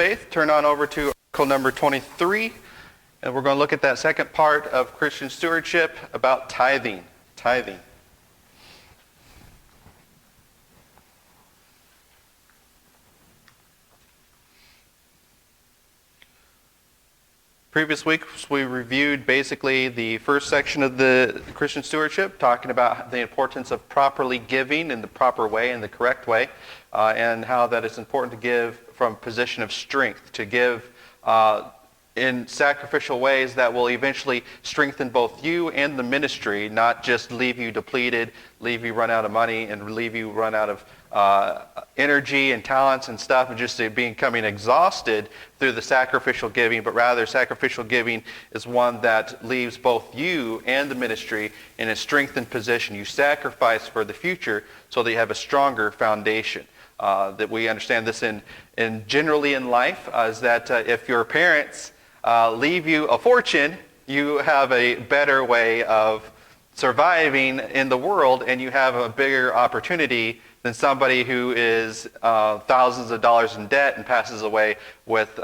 Faith, turn on over to article number 23, and we're going to look at that second part of Christian stewardship about tithing. Tithing. Previous week, we reviewed basically the first section of the Christian stewardship, talking about the importance of properly giving in the proper way, in the correct way, and how that it's important to give from a position of strength, to give in sacrificial ways that will eventually strengthen both you and the ministry, not just leave you depleted, leave you run out of money, and leave you run out of energy and talents and stuff, and just becoming exhausted through the sacrificial giving, but rather sacrificial giving is one that leaves both you and the ministry in a strengthened position. You sacrifice for the future so that you have a stronger foundation. That we understand this in generally in life, is that if your parents leave you a fortune, you have a better way of surviving in the world, and you have a bigger opportunity than somebody who is thousands of dollars in debt and passes away with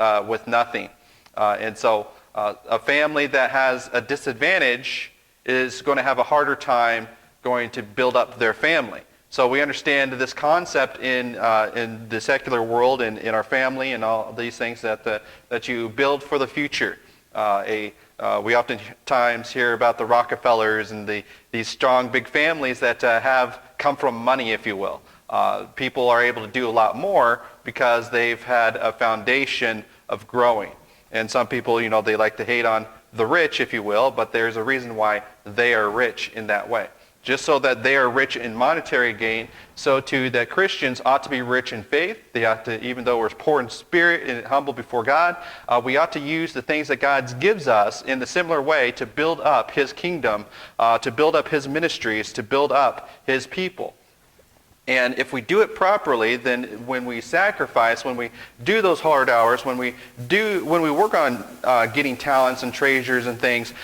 nothing. And so a family that has a disadvantage is going to have a harder time going to build up their family. So we understand this concept in the secular world and in our family and all these things that you build for the future. We oftentimes hear about the Rockefellers and these strong big families that have come from money, if you will. People are able to do a lot more because they've had a foundation of growing. And some people, they like to hate on the rich, if you will, but there's a reason why they are rich in that way. Just so that they are rich in monetary gain, so too that Christians ought to be rich in faith. They ought to, even though we're poor in spirit and humble before God, we ought to use the things that God gives us in the similar way to build up His kingdom, to build up His ministries, to build up His people. And if we do it properly, then when we sacrifice, when we do those hard hours, when we work on getting talents and treasures and things,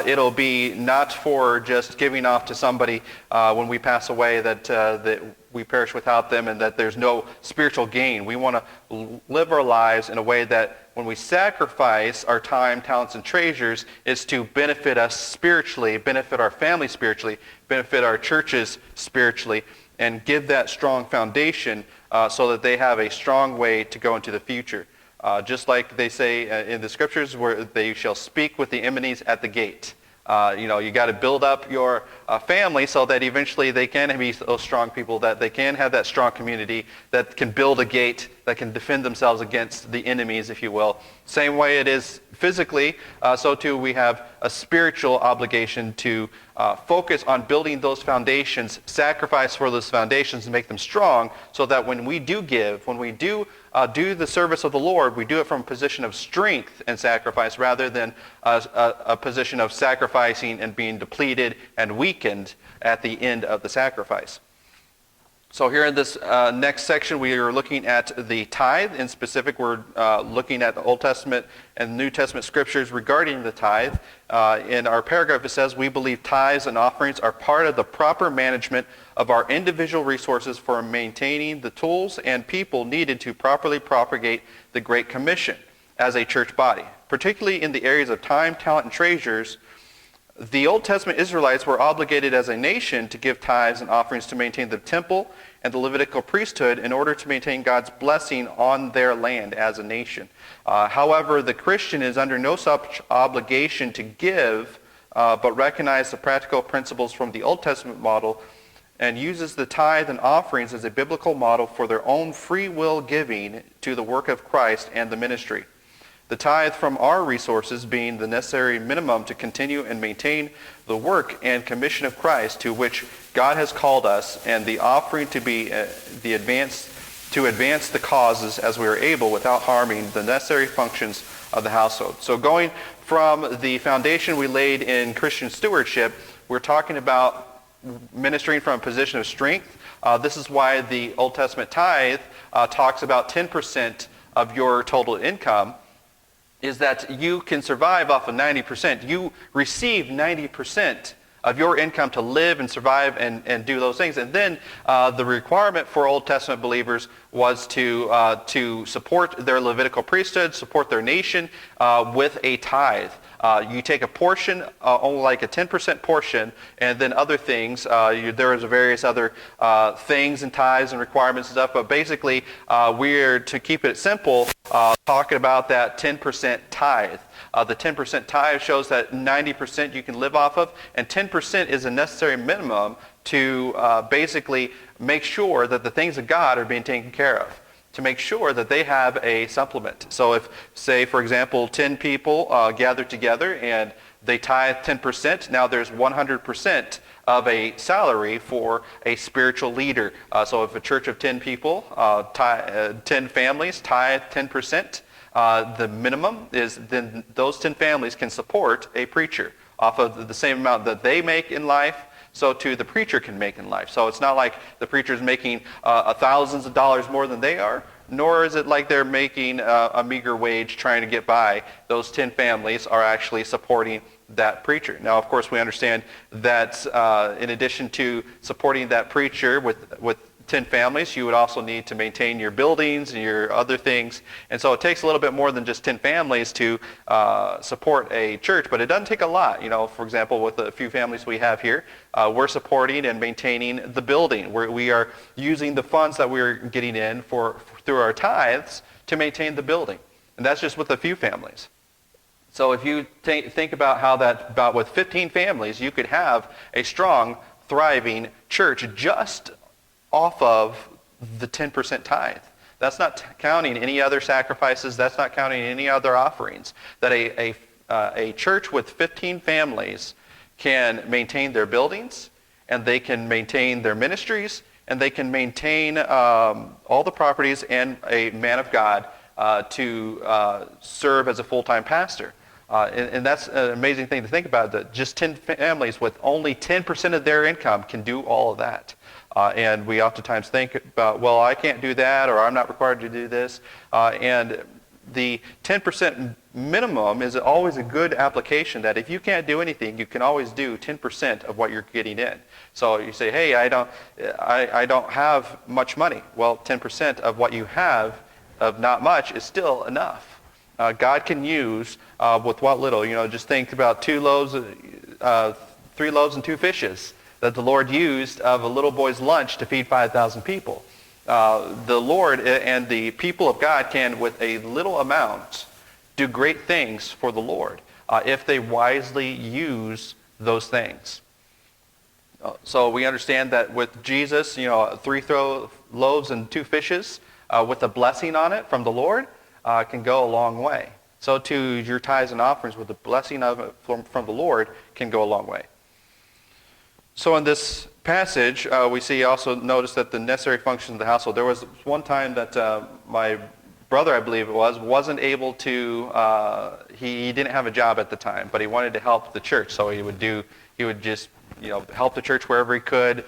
it'll be not for just giving off to somebody when we pass away that we perish without them and that there's no spiritual gain. We want to live our lives in a way that when we sacrifice our time, talents, and treasures, is to benefit us spiritually, benefit our family spiritually, benefit our churches spiritually, and give that strong foundation so that they have a strong way to go into the future. Just like they say in the scriptures, where they shall speak with the enemies at the gate. You got to build up your family so that eventually they can be those strong people, that they can have that strong community that can build a gate, that can defend themselves against the enemies, if you will. Same way it is physically, so too we have a spiritual obligation to focus on building those foundations, sacrifice for those foundations and make them strong, so that when we do give, when we do the service of the Lord, we do it from a position of strength and sacrifice rather than a position of sacrificing and being depleted and weakened at the end of the sacrifice. So here in this next section, we are looking at the tithe. In specific, we're looking at the Old Testament and New Testament scriptures regarding the tithe. In our paragraph, it says, "We believe tithes and offerings are part of the proper management of our individual resources for maintaining the tools and people needed to properly propagate the Great Commission as a church body, particularly in the areas of time, talent, and treasures. The Old Testament Israelites were obligated as a nation to give tithes and offerings to maintain the temple and the Levitical priesthood in order to maintain God's blessing on their land as a nation. However, the Christian is under no such obligation to give, but recognize the practical principles from the Old Testament model and uses the tithe and offerings as a biblical model for their own free will giving to the work of Christ and the ministry. The tithe from our resources being the necessary minimum to continue and maintain the work and commission of Christ to which God has called us, and the offering to be to advance the causes as we are able without harming the necessary functions of the household." So going from the foundation we laid in Christian stewardship, we're talking about ministering from a position of strength. This is why the Old Testament tithe talks about 10% of your total income, is that you can survive off of 90%. You receive 90% of your income to live and survive and do those things. And then the requirement for Old Testament believers was to support their Levitical priesthood, support their nation with a tithe. You take a portion, only like a 10% portion, and then other things. There is various other things and tithes and requirements and stuff, but basically we're, to keep it simple, talking about that 10% tithe. The 10% tithe shows that 90% you can live off of, and 10% is a necessary minimum to basically make sure that the things of God are being taken care of, to make sure that they have a supplement. So if, say, for example, 10 people gather together and they tithe 10%, now there's 100% of a salary for a spiritual leader. So if a church of 10 people, 10 families tithe 10%, the minimum is then those 10 families can support a preacher off of the same amount that they make in life, so too the preacher can make in life. So it's not like the preacher's making thousands of dollars more than they are, nor is it like they're making a meager wage trying to get by. Those 10 families are actually supporting that preacher. Now, of course, we understand that in addition to supporting that preacher with 10 families, you would also need to maintain your buildings and your other things. And so it takes a little bit more than just 10 families to support a church, but it doesn't take a lot. You know, for example, with the few families we have here, we're supporting and maintaining the building. We are using the funds that we're getting in through our tithes to maintain the building. And that's just with a few families. So if you think about how about with 15 families, you could have a strong, thriving church just off of the 10% tithe. That's not counting any other sacrifices. That's not counting any other offerings. That a church with 15 families can maintain their buildings, and they can maintain their ministries, and they can maintain all the properties and a man of God to serve as a full-time pastor. And that's an amazing thing to think about, that just 10 families with only 10% of their income can do all of that. And we oftentimes think about, well, I can't do that, or I'm not required to do this. And the 10% minimum is always a good application, that if you can't do anything, you can always do 10% of what you're getting in. So you say, hey, I don't have much money. Well, 10% of what you have of not much is still enough. God can use with what little. You know, just think about 3 loaves and 2 fishes that the Lord used of a little boy's lunch to feed 5,000 people. The Lord and the people of God can, with a little amount, do great things for the Lord if they wisely use those things. So we understand that with Jesus, 3 loaves and 2 fishes with a blessing on it from the Lord can go a long way. So too, your tithes and offerings with the blessing of it from the Lord can go a long way. So in this passage, we notice that the necessary functions of the household. There was one time that my brother, I believe it was, wasn't able to, he didn't have a job at the time, but he wanted to help the church. So he would just help the church wherever he could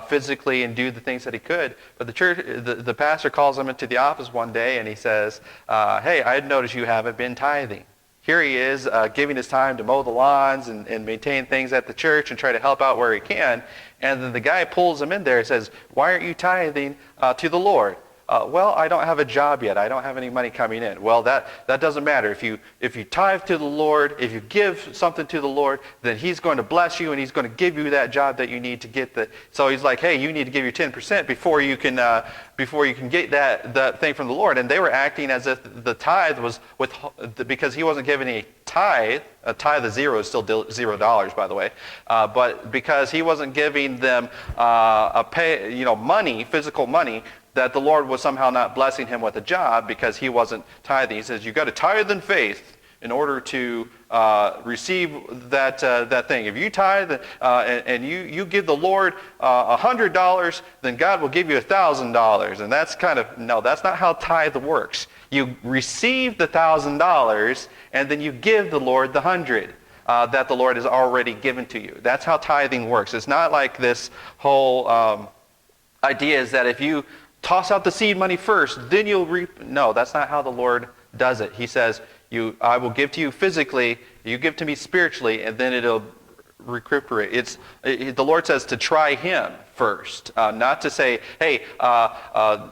physically and do the things that he could. But the pastor calls him into the office one day and he says, hey, I noticed you haven't been tithing. Here he is giving his time to mow the lawns and maintain things at the church and try to help out where he can. And then the guy pulls him in there and says, why aren't you tithing to the Lord? Well, I don't have a job yet. I don't have any money coming in. Well, that doesn't matter. If you tithe to the Lord, if you give something to the Lord, then he's going to bless you and he's going to give you that job that you need to get the. So he's like, hey, you need to give your 10% before you can get that thing from the Lord. And they were acting as if the tithe was because he wasn't giving a tithe. A tithe of $0 is still $0, by the way. But because he wasn't giving them money, physical money, that the Lord was somehow not blessing him with a job because he wasn't tithing. He says, you've got to tithe in faith in order to receive that thing. If you tithe and you give the Lord $100, then God will give you $1,000. And that's not how tithe works. You receive the $1,000 and then you give the Lord the 100 that the Lord has already given to you. That's how tithing works. It's not like this whole idea is that if you toss out the seed money first, then you'll reap. No, that's not how the Lord does it. He says, I will give to you physically, you give to me spiritually, and then it'll recuperate. The Lord says to try Him first, not to say, hey,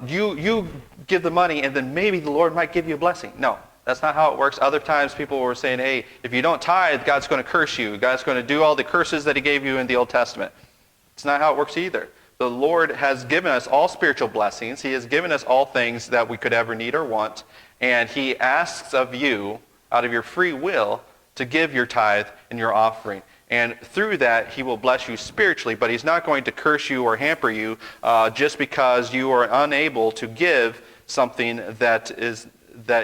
you give the money and then maybe the Lord might give you a blessing. No, that's not how it works. Other times people were saying, hey, if you don't tithe, God's going to curse you. God's going to do all the curses that He gave you in the Old Testament. It's not how it works either. The Lord has given us all spiritual blessings. He has given us all things that we could ever need or want. And He asks of you, out of your free will, to give your tithe and your offering. And through that, He will bless you spiritually, but He's not going to curse you or hamper you just because you are unable to give something that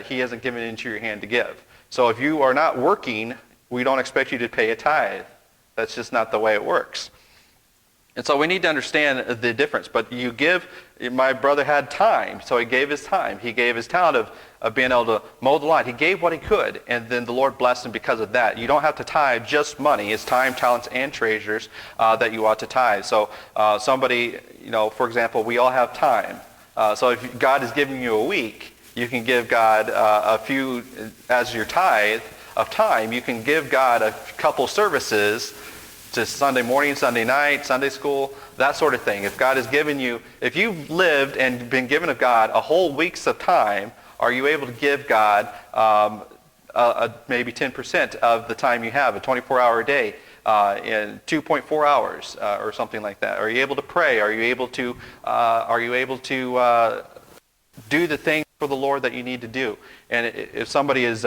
He hasn't given into your hand to give. So if you are not working, we don't expect you to pay a tithe. That's just not the way it works. And so we need to understand the difference. But you give, my brother had time, so he gave his time. He gave his talent of being able to mow the lawn. He gave what he could, and then the Lord blessed him because of that. You don't have to tithe just money. It's time, talents, and treasures that you ought to tithe. So somebody, for example, we all have time. So if God is giving you a week, you can give God a few, as your tithe of time, you can give God a couple services to Sunday morning, Sunday night, Sunday school, that sort of thing. If God has given you, if you've lived and been given of God a whole week's of time, are you able to give God maybe 10% of the time you have, a 24-hour day, in 2.4 hours or something like that? Are you able to pray? Are you able to do the things for the Lord that you need to do? And if somebody is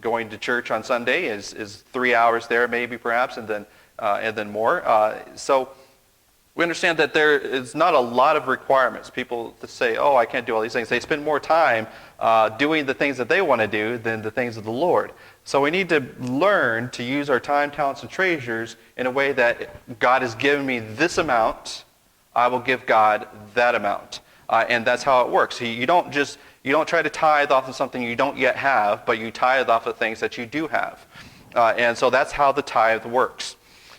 going to church on Sunday is 3 hours there, maybe perhaps, and then more. So we understand that there is not a lot of requirements. People that say, "Oh, I can't do all these things." They spend more time doing the things that they want to do than the things of the Lord. So we need to learn to use our time, talents, and treasures in a way that God has given me this amount, I will give God that amount, and that's how it works. You don't try to tithe off of something you don't yet have, but you tithe off of things that you do have. And so that's how the tithe works.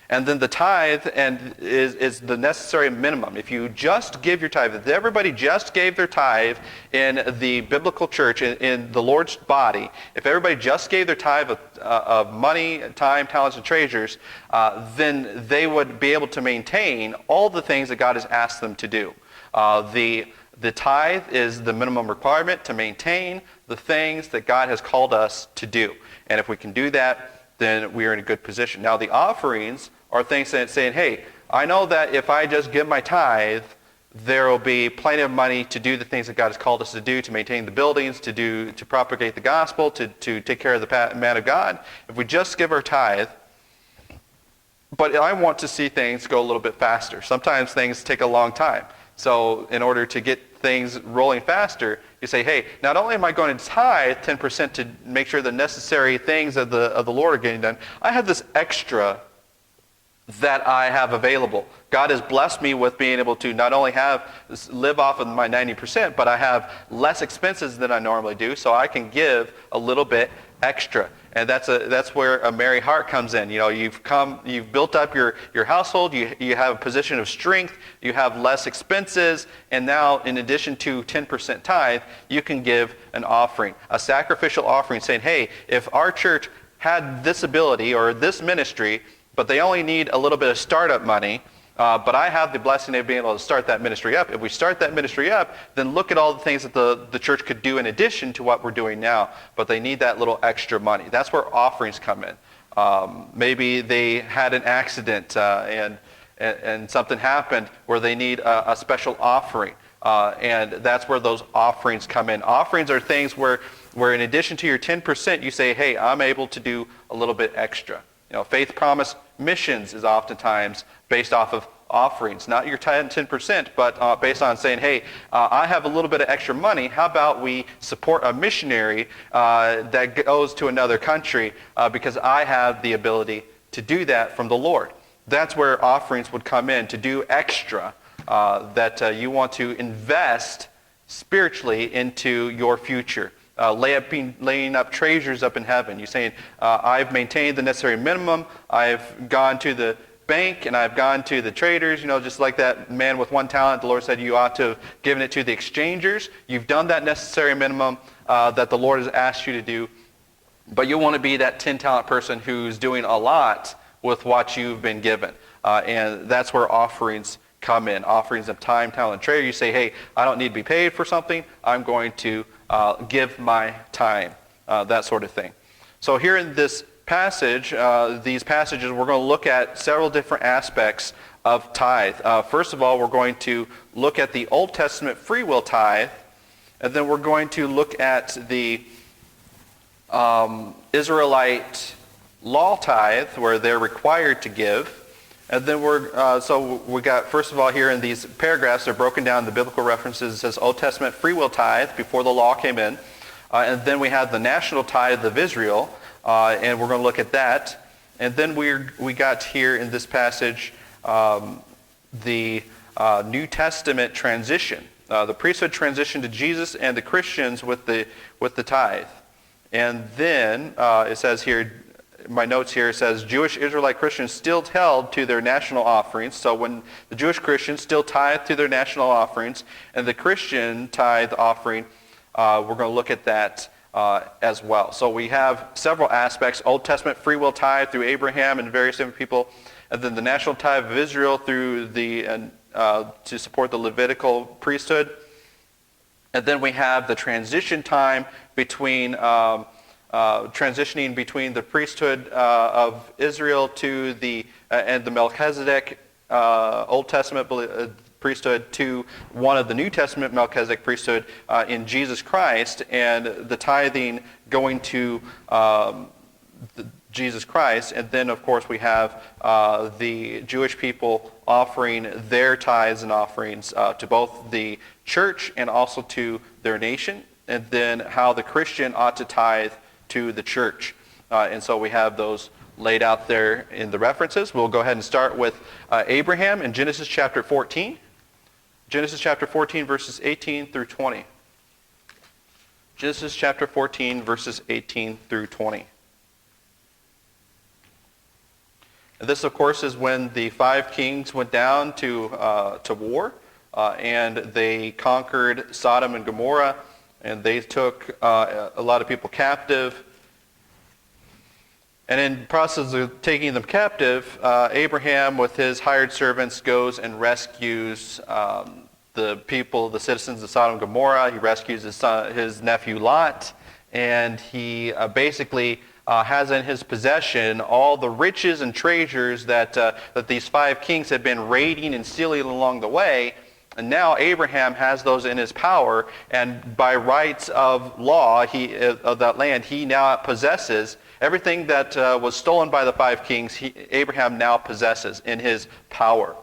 And then the tithe is the necessary minimum. If you just give your tithe, if everybody just gave their tithe in the biblical church, in the Lord's body, if everybody just gave their tithe of money, time, talents, and treasures, then they would be able to maintain all the things that God has asked them to do. The tithe is the minimum requirement to maintain the things that God has called us to do. And if we can do that, then we are in a good position. Now, the offerings are things that saying, hey, I know that if I just give my tithe, there will be plenty of money to do the things that God has called us to do, to maintain the buildings, to propagate the gospel, to take care of the man of God. If we just give our tithe, but I want to see things go a little bit faster. Sometimes things take a long time. So in order to get things rolling faster, you say, hey, not only am I going to tithe 10% to make sure the necessary things of the Lord are getting done, I have this extra that I have available. God has blessed me with being able to not only live off of my 90%, but I have less expenses than I normally do, so I can give a little bit extra. And that's where a merry heart comes in. You've built up your household, you have a position of strength, you have less expenses, and now in addition to 10% tithe, you can give an offering, a sacrificial offering, saying, hey, if our church had this ability or this ministry, but they only need a little bit of startup money, but I have the blessing of being able to start that ministry up. If we start that ministry up, then look at all the things that the church could do in addition to what we're doing now. But they need that little extra money. That's where offerings come in. Maybe they had an accident and something happened where they need a special offering. And that's where those offerings come in. Offerings are things where in addition to your 10%, you say, hey, I'm able to do a little bit extra. Faith Promise Missions is oftentimes based off of offerings, not your 10%, but based on saying, hey, I have a little bit of extra money. How about we support a missionary that goes to another country because I have the ability to do that from the Lord. That's where offerings would come in, to do extra that you want to invest spiritually into your future. Laying up treasures up in heaven. You're saying, I've maintained the necessary minimum. I've gone to the bank and I've gone to the traders, just like that man with one talent. The Lord said you ought to have given it to the exchangers. You've done that necessary minimum that the Lord has asked you to do. But you want to be that 10-talent person who's doing a lot with what you've been given. And that's where offerings come in. Offerings of time, talent, and treasure. You say, hey, I don't need to be paid for something. I'm going to give my time. That sort of thing. So here in this passage, these passages, we're going to look at several different aspects of tithe. First of all, we're going to look at the Old Testament free will tithe, and then we're going to look at the Israelite law tithe, where they're required to give. And then so we got, first of all, here in these paragraphs, they're broken down, the biblical references. It says Old Testament free will tithe before the law came in. And then we have the national tithe of Israel, and we're going to look at that. And then we got here in this passage the New Testament transition, the priesthood transition to Jesus and the Christians with the tithe. And then it says here, my notes here says Jewish Israelite Christians still held to their national offerings. So when the Jewish Christians still tithe to their national offerings, and the Christian tithe offering, we're going to look at that as well. So we have several aspects: Old Testament free will tithe through Abraham and various different people, and then the national tithe of Israel through the to support the Levitical priesthood. And then we have the transition time between transitioning between the priesthood of Israel to and the Melchizedek Old Testament priesthood to one of the New Testament Melchizedek priesthood in Jesus Christ, and the tithing going to Jesus Christ. And then, of course, we have the Jewish people offering their tithes and offerings to both the church and also to their nation, and then how the Christian ought to tithe to the church. And so we have those laid out there in the references. We'll go ahead and start with Abraham in Genesis chapter 14. Genesis chapter 14, verses 18 through 20. Genesis chapter 14, verses 18 through 20. And this, of course, is when the 5 kings went down to war, and they conquered Sodom and Gomorrah, and they took a lot of people captive. And in the process of taking them captive, Abraham, with his hired servants, goes and rescues the people, the citizens of Sodom and Gomorrah. He rescues his nephew Lot, and he basically has in his possession all the riches and treasures that these 5 kings had been raiding and stealing along the way. And now Abraham has those in his power, and by rights of law of that land, he now possesses everything that was stolen by the 5 kings. Abraham now possesses in his power,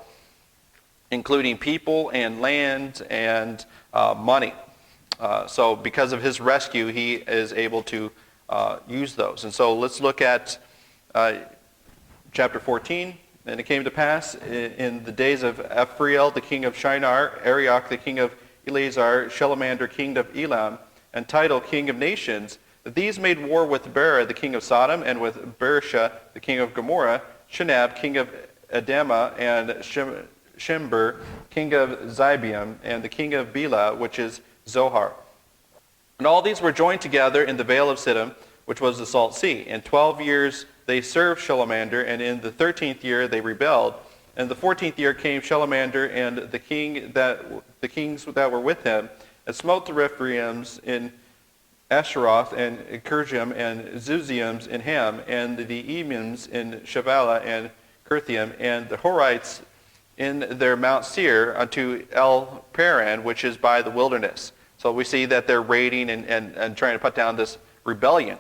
including people and land and money. So because of his rescue, he is able to use those. And so let's look at chapter 14. And it came to pass in the days of Ephrael, the king of Shinar, Arioch, the king of Eleazar, Shelamander, king of Elam, and Tidal, king of nations, that these made war with Bera, the king of Sodom, and with Bersha, the king of Gomorrah, Shinab, king of Adamah, and Shimber, king of Zibeam, and the king of Bela, which is Zohar. And all these were joined together in the vale of Siddim, which was the Salt Sea. In 12 years they served Shelamander, and in the 13th year they rebelled. And the 14th year came Shelamander and the kings that were with him, and smote the Rephaims in Asheroth, and Kirjim, and Zuzims in Ham, and the Emims in Shavala and Kirthaim, and the Horites in their Mount Seir unto El Paran, which is by the wilderness. So we see that they're raiding and trying to put down this rebellion.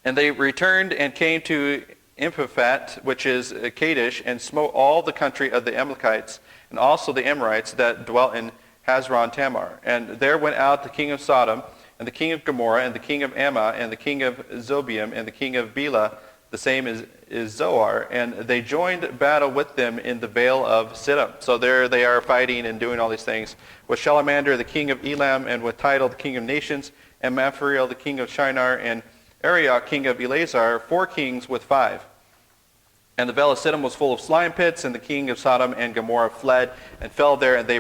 And they returned and came to Imphaphat, which is Kadesh, and smote all the country of the Amalekites, and also the Amorites that dwelt in Hazron Tamar. And there went out the king of Sodom, and the king of Gomorrah, and the king of Ammah, and the king of Zobeim, and the king of Bela, the same is Zoar, and they joined battle with them in the vale of Siddim. So there they are fighting and doing all these things with Shelamander, the king of Elam, and with Tidal, the king of nations, and Maphriel, the king of Shinar, and Arioch, king of Eleazar, 4 kings with 5. And the vale of Siddim was full of slime pits, and the king of Sodom and Gomorrah fled and fell there, and they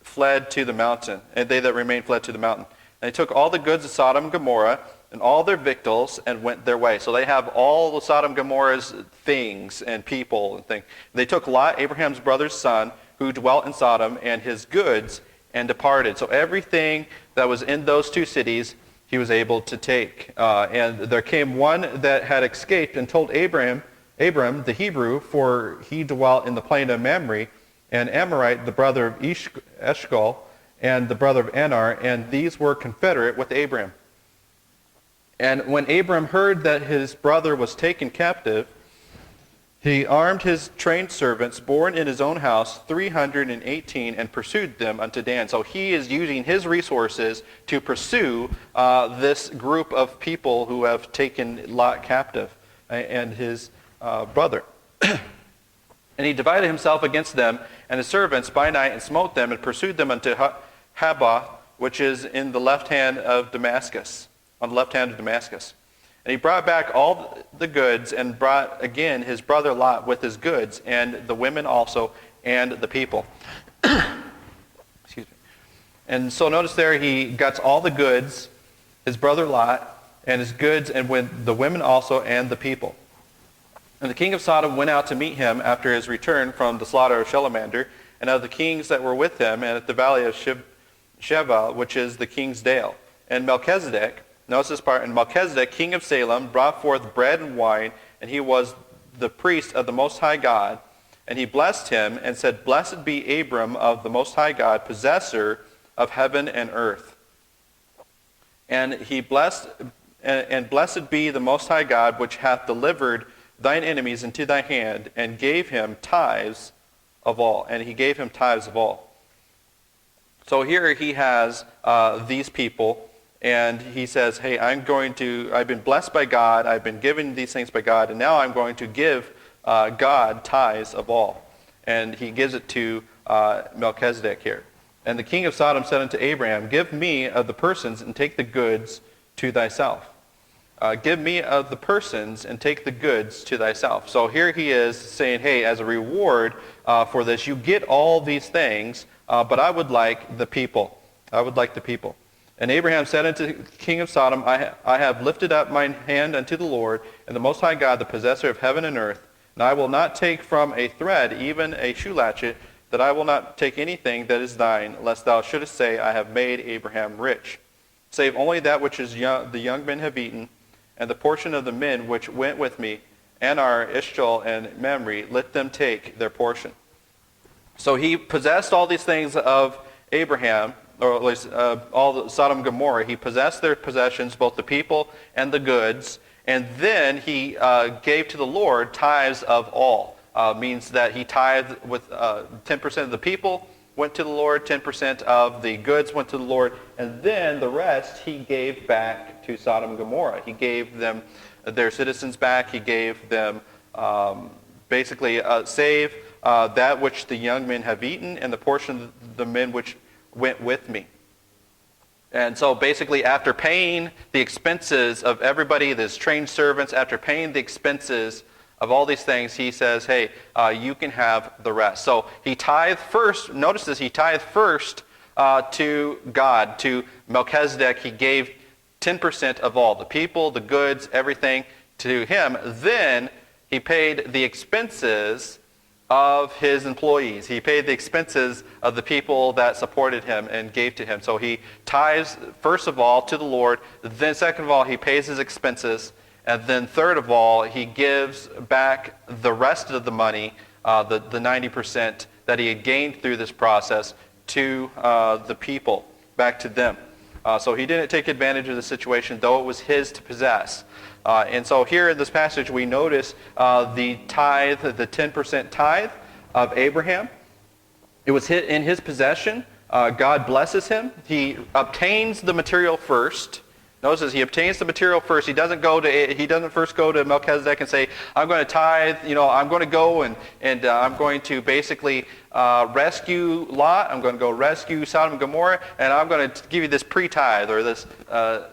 fled to the mountain. And they that remained fled to the mountain. And they took all the goods of Sodom and Gomorrah and all their victuals and went their way. So they have all the Sodom and Gomorrah's things and people and things. They took Lot, Abraham's brother's son, who dwelt in Sodom, and his goods, and departed. So everything that was in those two cities he was able to take. And there came one that had escaped and told Abram the Hebrew, for he dwelt in the plain of Mamre, and Amorite, the brother of Eshcol, and the brother of Anar, and these were confederate with Abram. And when Abram heard that his brother was taken captive, he armed his trained servants, born in his own house, 318, and pursued them unto Dan. So he is using his resources to pursue this group of people who have taken Lot captive and his brother. And he divided himself against them and his servants by night, and smote them, and pursued them unto Habbah, which is in the left hand of Damascus, on the left hand of Damascus. And he brought back all the goods, and brought again his brother Lot with his goods, and the women also, and the people. Excuse me. And so notice there, he gets all the goods, his brother Lot, and his goods, and with the women also, and the people. And the king of Sodom went out to meet him after his return from the slaughter of Shelamander, and of the kings that were with him, and at the valley of Sheba, which is the king's dale. And Melchizedek, notice this part, and Melchizedek, king of Salem, brought forth bread and wine, and he was the priest of the Most High God. And he blessed him, and said, Blessed be Abram of the Most High God, possessor of heaven and earth. And he blessed, and blessed be the Most High God, which hath delivered thine enemies into thy hand, and gave him tithes of all. And he gave him tithes of all. So here he has these people, and he says, hey, I've been blessed by God, I've been given these things by God, and now I'm going to give God tithes of all. And he gives it to Melchizedek here. And the king of Sodom said unto Abraham, Give me of the persons, and take the goods to thyself. Give me of the persons, and take the goods to thyself. So here he is saying, hey, as a reward for this, you get all these things, but I would like the people. I would like the people. And Abraham said unto the king of Sodom, I have lifted up mine hand unto the Lord, and the Most High God, the possessor of heaven and earth, and I will not take from a thread, even a shoe latchet, that I will not take anything that is thine, lest thou shouldest say, I have made Abraham rich. Save only that which is the young men have eaten, and the portion of the men which went with me, Anar, Ishchol, and Mamre, let them take their portion. So he possessed all these things of Abraham, or at least all the Sodom and Gomorrah. He possessed their possessions, both the people and the goods, and then he gave to the Lord tithes of all. Means that he tithed with 10% of the people went to the Lord, 10% of the goods went to the Lord, and then the rest he gave back to Sodom and Gomorrah. He gave them their citizens back. He gave them basically save that which the young men have eaten, and the portion of the men which went with me. And so basically, after paying the expenses of everybody, his trained servants, after paying the expenses of all these things, he says, hey, you can have the rest. So he tithed first. Notice this, he tithed first to God, to Melchizedek. He gave 10% of all, the people, the goods, everything to him. Then he paid the expenses of his employees. He paid the expenses of the people that supported him and gave to him. So he tithes, first of all, to the Lord. Then second of all, he pays his expenses. And then third of all, he gives back the rest of the money, the 90% that he had gained through this process, to the people, back to them. So he didn't take advantage of the situation, though it was his to possess. And so here in this passage, we notice the tithe, the 10% tithe of Abraham. It was in his possession. God blesses him. He obtains the material first. Notice he obtains the material first. He doesn't first go to Melchizedek and say, I'm going to tithe, I'm going to go and I'm going to basically rescue Lot. I'm going to go rescue Sodom and Gomorrah, and I'm going to give you this pre-tithe or this.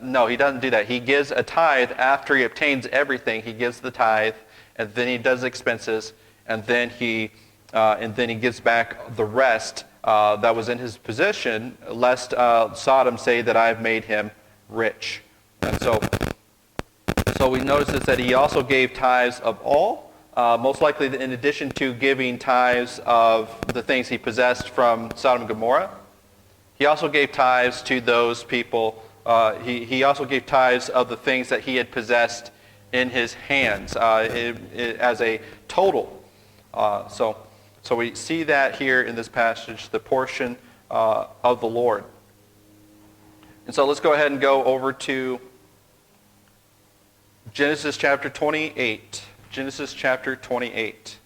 No, he doesn't do that. He gives a tithe after he obtains everything. He gives the tithe, and then he does expenses, and then he gives back the rest that was in his possession, lest Sodom say that I have made him rich. And so we notice that he also gave tithes of all, most likely in addition to giving tithes of the things he possessed from Sodom and Gomorrah. He also gave tithes to those people. He also gave tithes of the things that he had possessed in his hands as a total. So we see that here in this passage, the portion of the Lord. And so let's go ahead and go over to Genesis chapter 28. Genesis chapter 28.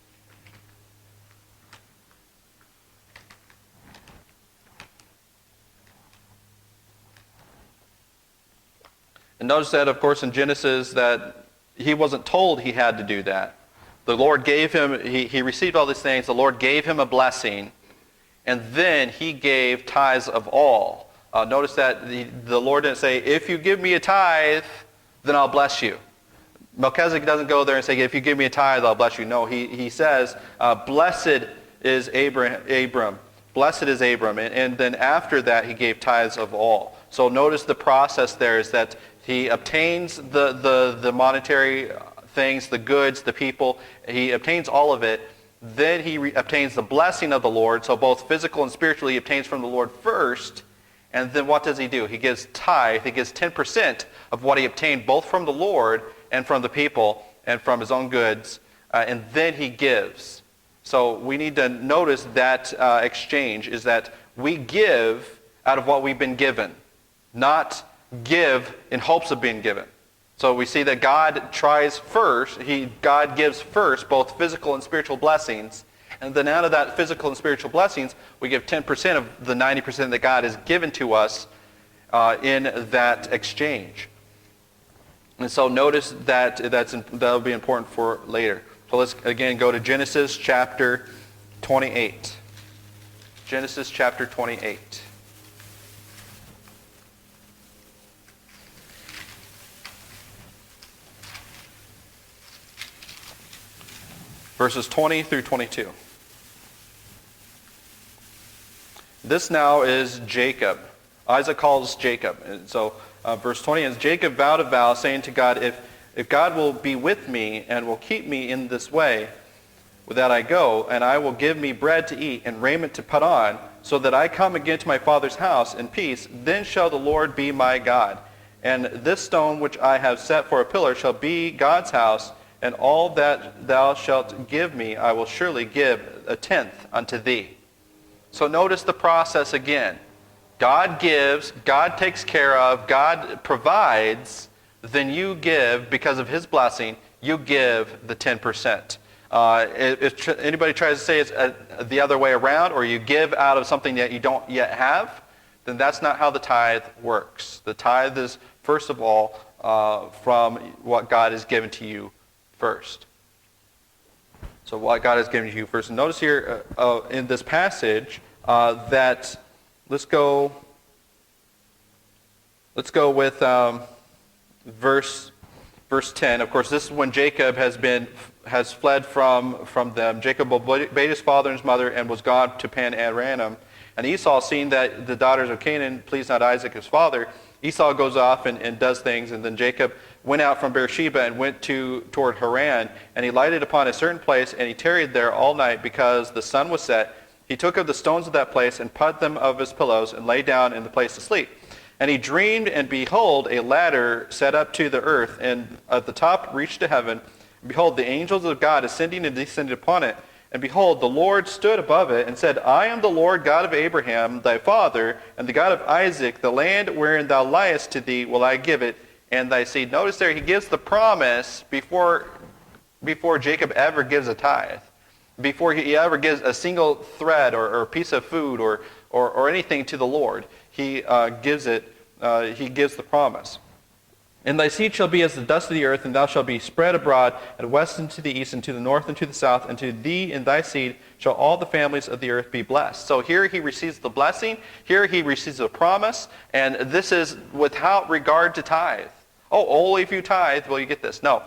And notice that, of course, in Genesis that he wasn't told he had to do that. The Lord gave him, he received all these things, the Lord gave him a blessing, and then he gave tithes of all. Notice that the Lord didn't say, if you give me a tithe, then I'll bless you. Melchizedek doesn't go there and say, if you give me a tithe, I'll bless you. No, he says, blessed is Abram. Blessed is Abram. And then after that, he gave tithes of all. So notice the process there is that he obtains the monetary things, the goods, the people. He obtains all of it. Then he obtains the blessing of the Lord. So both physical and spiritually he obtains from the Lord first. And then what does he do? He gives tithe. He gives 10% of what he obtained both from the Lord and from the people and from his own goods. And then he gives. So we need to notice that exchange is that we give out of what we've been given, not give in hopes of being given. So we see that God tries first, God gives first both physical and spiritual blessings, and then out of that physical and spiritual blessings, we give 10% of the 90% that God has given to us in that exchange. And so notice that that'll be important for later. So let's again go to Genesis chapter 28. Genesis chapter 28. Verses 20 through 22. This now is Jacob. Isaac calls Jacob. And so verse 20 is, Jacob vowed a vow, saying to God, if God will be with me and will keep me in this way, that I go, and I will give me bread to eat and raiment to put on, so that I come again to my father's house in peace, then shall the Lord be my God. And this stone which I have set for a pillar shall be God's house, and all that thou shalt give me, I will surely give a tenth unto thee. So notice the process again. God gives, God takes care of, God provides, then you give, because of his blessing, you give the 10%. If anybody tries to say it's the other way around, or you give out of something that you don't yet have, then that's not how the tithe works. The tithe is, first of all, from what God has given to you first. So what God has given to you first. And notice here in this passage that let's go with verse 10. Of course, this is when Jacob has fled from them. Jacob obeyed his father and his mother and was gone to Padan-aram. And Esau, seeing that the daughters of Canaan pleased not Isaac his father, Esau goes off and does things. And then Jacob went out from Beersheba and went toward Haran. And he lighted upon a certain place, and he tarried there all night because the sun was set. He took of the stones of that place and put them of his pillows and lay down in the place to sleep. And he dreamed, and behold, a ladder set up to the earth, and at the top reached to heaven. And behold, the angels of God ascending and descended upon it. And behold, the Lord stood above it and said, I am the Lord God of Abraham, thy father, and the God of Isaac. The land wherein thou liest to thee will I give it, and thy seed. Notice there, he gives the promise before Jacob ever gives a tithe. Before he ever gives a single thread or piece of food or anything to the Lord, he gives the promise. And thy seed shall be as the dust of the earth, and thou shalt be spread abroad at west and to the east, and to the north and to the south, and to thee and thy seed shall all the families of the earth be blessed. So here he receives the blessing, here he receives a promise, and this is without regard to tithe. Oh, only if you tithe will you get this. No,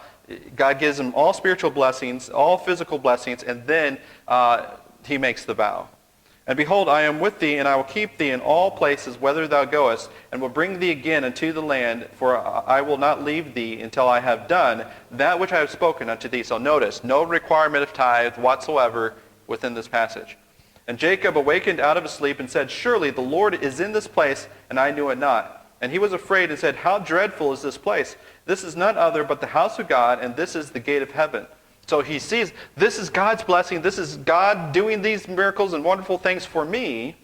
God gives him all spiritual blessings, all physical blessings, and then he makes the vow. And behold, I am with thee, and I will keep thee in all places whither thou goest, and will bring thee again unto the land, for I will not leave thee until I have done that which I have spoken unto thee. So notice, no requirement of tithe whatsoever within this passage. And Jacob awakened out of his sleep and said, Surely the Lord is in this place, and I knew it not. And he was afraid and said, How dreadful is this place! This is none other but the house of God, and this is the gate of heaven. So he sees, this is God's blessing, this is God doing these miracles and wonderful things for me.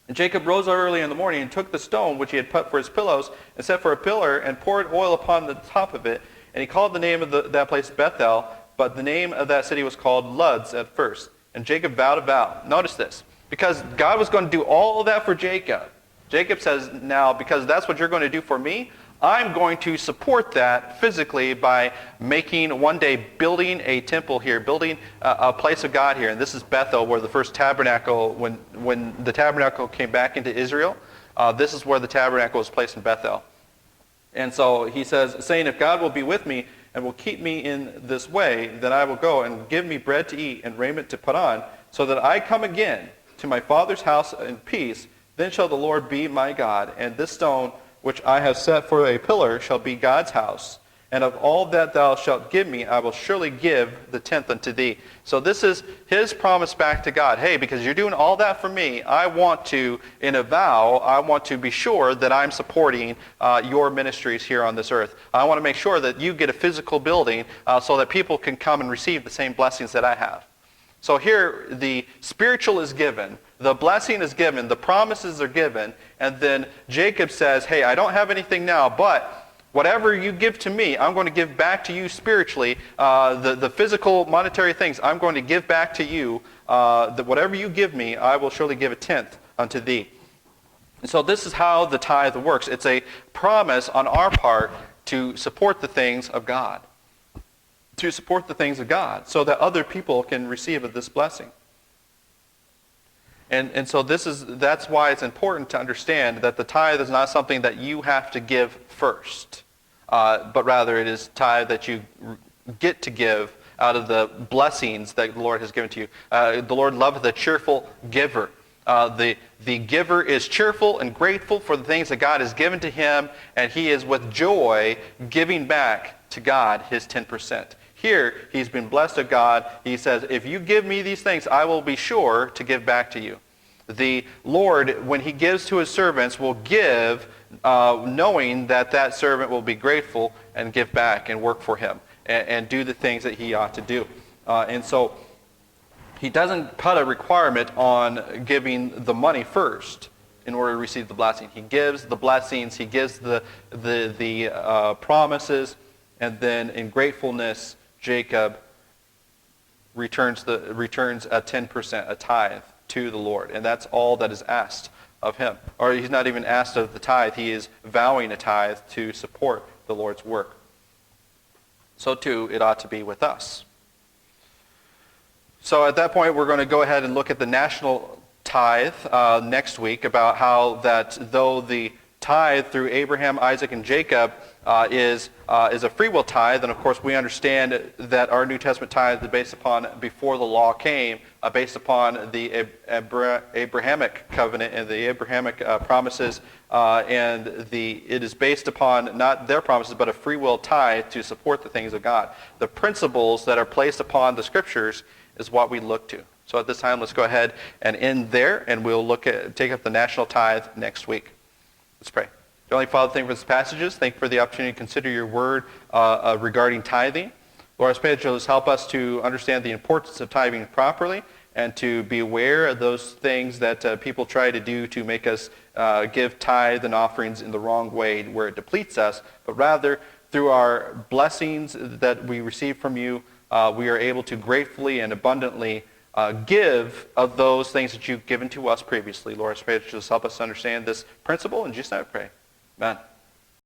And Jacob rose early in the morning and took the stone which he had put for his pillows and set for a pillar and poured oil upon the top of it. And he called the name of that place Bethel, but the name of that city was called Luz at first. And Jacob vowed a vow. Notice this. Because God was going to do all of that for Jacob. Jacob says, now, because that's what you're going to do for me, I'm going to support that physically by one day building a temple here, building a place of God here. And this is Bethel, where the first tabernacle, when the tabernacle came back into Israel, this is where the tabernacle was placed in Bethel. And so he says, saying, if God will be with me and will keep me in this way, then I will go and give me bread to eat and raiment to put on, so that I come again to my father's house in peace. Then shall the Lord be my God, and this stone which I have set for a pillar shall be God's house. And of all that thou shalt give me, I will surely give the tenth unto thee. So this is his promise back to God. Hey, because you're doing all that for me, I want to, in a vow, I want to be sure that I'm supporting your ministries here on this earth. I want to make sure that you get a physical building so that people can come and receive the same blessings that I have. So here, the spiritual is given, the blessing is given, the promises are given, and then Jacob says, hey, I don't have anything now, but whatever you give to me, I'm going to give back to you spiritually. The physical, monetary things, I'm going to give back to you. Whatever you give me, I will surely give a tenth unto thee. And so this is how the tithe works. It's a promise on our part to support the things of God. To support the things of God so that other people can receive of this blessing. And so that's why it's important to understand that the tithe is not something that you have to give first, but rather it is tithe that you get to give out of the blessings that the Lord has given to you. The Lord loveth a cheerful giver. The giver is cheerful and grateful for the things that God has given to him, and he is with joy giving back to God his 10%. Here, he's been blessed of God. He says, if you give me these things, I will be sure to give back to you. The Lord, when he gives to his servants, will give knowing that that servant will be grateful and give back and work for him and do the things that he ought to do. And so he doesn't put a requirement on giving the money first in order to receive the blessing. He gives the blessings, he gives the promises, and then in gratefulness, Jacob returns a 10%, a tithe, to the Lord. And that's all that is asked of him. Or he's not even asked of the tithe. He is vowing a tithe to support the Lord's work. So too, it ought to be with us. So at that point, we're going to go ahead and look at the national tithe next week, about how that though the tithe through Abraham, Isaac, and Jacob is a free will tithe, and of course we understand that our New Testament tithe is based upon before the law came, based upon the Abrahamic covenant and the Abrahamic promises, and it is based upon not their promises but a free will tithe to support the things of God. The principles that are placed upon the Scriptures is what we look to. So at this time, let's go ahead and end there, and we'll take up the national tithe next week. Let's pray. Heavenly Father, thank you for these passages. Thank you for the opportunity to consider your word regarding tithing. Lord, I pray that you'll just help us to understand the importance of tithing properly and to be aware of those things that people try to do to make us give tithe and offerings in the wrong way where it depletes us, but rather through our blessings that we receive from you, we are able to gratefully and abundantly give of those things that you've given to us previously. Lord, I pray that you'll just help us understand this principle. In Jesus' name I pray. Amen.